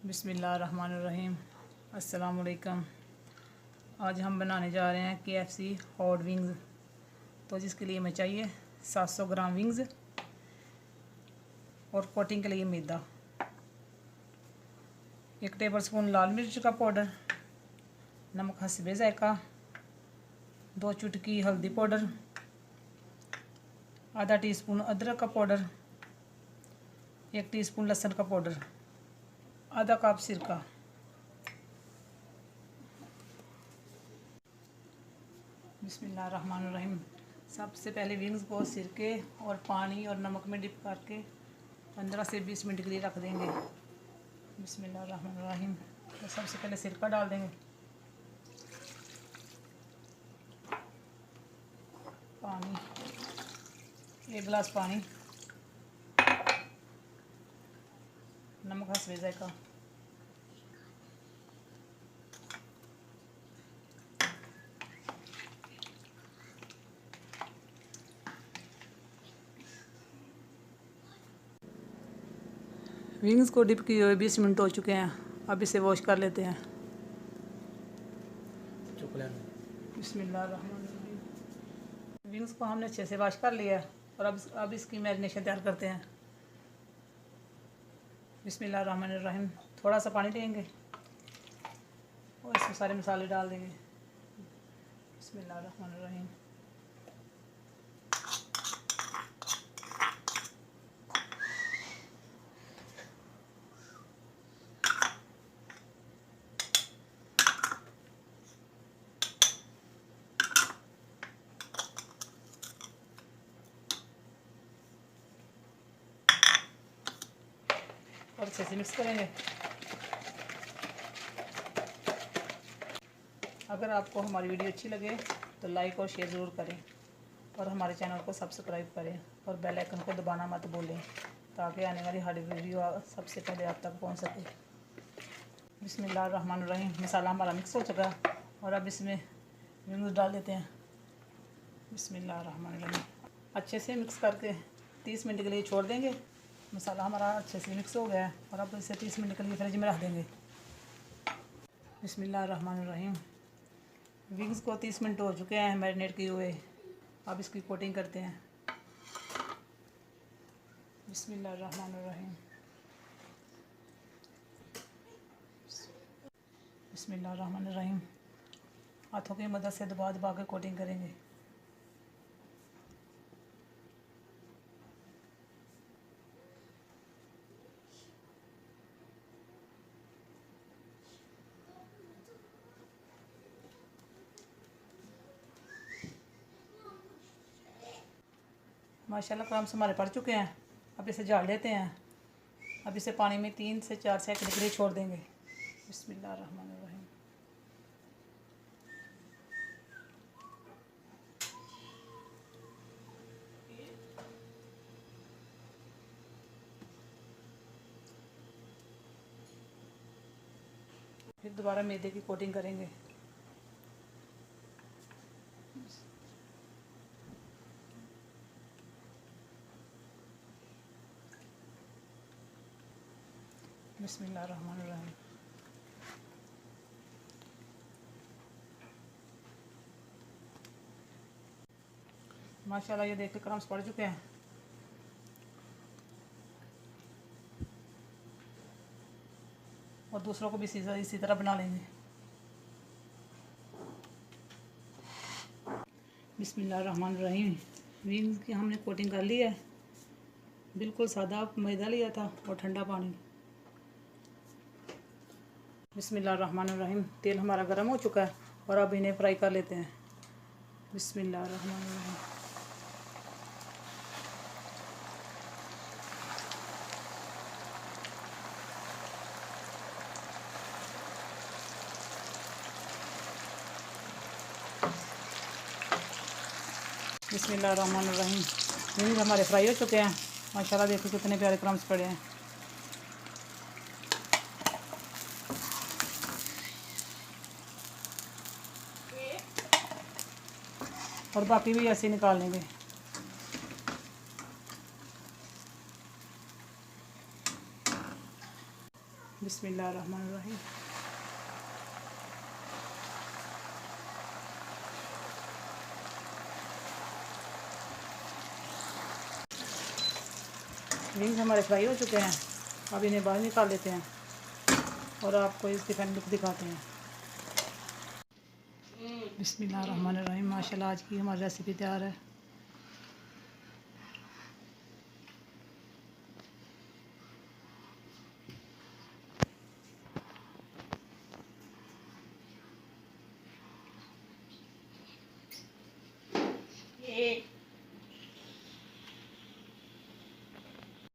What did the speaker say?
बिस्मिल्लाहिर्रहमानिर्रहीम। अस्सलाम वालेकुम। आज हम बनाने जा रहे हैं KFC हॉट विंग्स। तो जिसके लिए हमें चाहिए 700 ग्राम विंग्स और कोटिंग के लिए मैदा, 1 टेबलस्पून लाल मिर्च का पाउडर, नमक हस्बे जायका, 2 चुटकी हल्दी पाउडर, आधा टीस्पून अदरक का पाउडर, 1 टीस्पून लहसुन का पाउडर, आधा कप सिरका। बिस्मिल्लाहिर्रहमानिर्रहीम। सबसे पहले विंग्स को सिरके और पानी और नमक में डिप करके 15 से 20 मिनट के लिए रख देंगे। बिस्मिल्लाहिर्रहमानिर्रहीम। तो सबसे पहले सिरका डाल देंगे, पानी 1 गिलास पानी, नमक हस्बे जायका, विंग्स को डिप किए हुए 20 मिनट हो चुके हैं। अब इसे वॉश कर लेते हैं। बिस्मिल्लाहिर्रहमानिर्रहीम। विंग्स को हमने अच्छे से वॉश कर लिया है और अब इसकी मैरिनेशन तैयार करते हैं। बिस्मिल्लाहिर्रहमानिर्रहीम। थोड़ा सा पानी लेंगे और इसमें सारे मसाले डाल देंगे। बिस्मिल्लाहिर्रहमानिर्रहीम। और अच्छे से मिक्स करेंगे। अगर आपको हमारी वीडियो अच्छी लगे तो लाइक और शेयर ज़रूर करें और हमारे चैनल को सब्सक्राइब करें और बेल आइकन को दबाना मत भूलें ताकि आने वाली हर वीडियो सबसे पहले आप तक पहुंच सके। बिस्मिल्लाहिर्रहमानिर्रहीम। मसाला हमारा मिक्स हो चुका है और अब इसमें विंग्स डाल देते हैं। बिस्मिल्लाहिर्रहमानिर्रहीम। अच्छे से मिक्स करके 30 मिनट के लिए छोड़ देंगे। मसाला हमारा अच्छे से मिक्स हो गया है और अब इसे 30 मिनट के लिए फ्रिज में रख देंगे। बिस्मिल्लाहिर्रहमानिर्रहीम। विंग्स को 30 मिनट हो चुके हैं मैरिनेट किए हुए। अब इसकी कोटिंग करते हैं। बिस्मिल्लाहिर्रहमानिर्रहीम। बिस्मिल्लाहिर्रहमानिर्रहीम। हाथों की मदद से दबा दबा के कोटिंग करेंगे। माशाल्लाह क्रम्स हमारे पड़ चुके हैं। अब इसे झाड़ लेते हैं। अब इसे पानी में 3 से 4 सेकंड के लिए छोड़ देंगे। बिस्मिल्लाहिर्रहमानिर्रहीम। फिर दोबारा मैदे की कोटिंग करेंगे। बिस्मिल्लाहिर्रहमानिर्रहीम। माशाल्लाह ये देखिए क्रम्स पड़ चुके हैं। और दूसरों को भी इसी तरह बना लेंगे। बिस्मिल्लाहिर्रहमानिर्रहीम। विंग्स की हमने कोटिंग कर ली है। बिल्कुल सादा मैदा लिया था और ठंडा पानी। बिस्मिल्लाहिर्रहमानिर्रहीम। तेल हमारा गर्म हो चुका है और अब इन्हें फ्राई कर लेते हैं। बिस्मिल्लाहिर्रहमानिर्रहीम। बिस्मिल्लाहिर्रहमानिर्रहीम। विंग्स हमारे फ्राई हो चुके हैं। माशाल्लाह देखो कितने प्यारे क्रम्स पड़े हैं। और बाकी भी ऐसे निकाल लेंगे। बिस्मिल्लाहिर्रहमानिर्रहीम। विंग्स हमारे फ्राई हो चुके हैं। अब इन्हें बाहर निकाल लेते हैं और आपको इसकी फाइनल लुक दिखाते हैं। बिस्मिल्लाहिर्रहमानिर्रहीम। माशाल्लाह आज की हमारी रेसिपी तैयार है।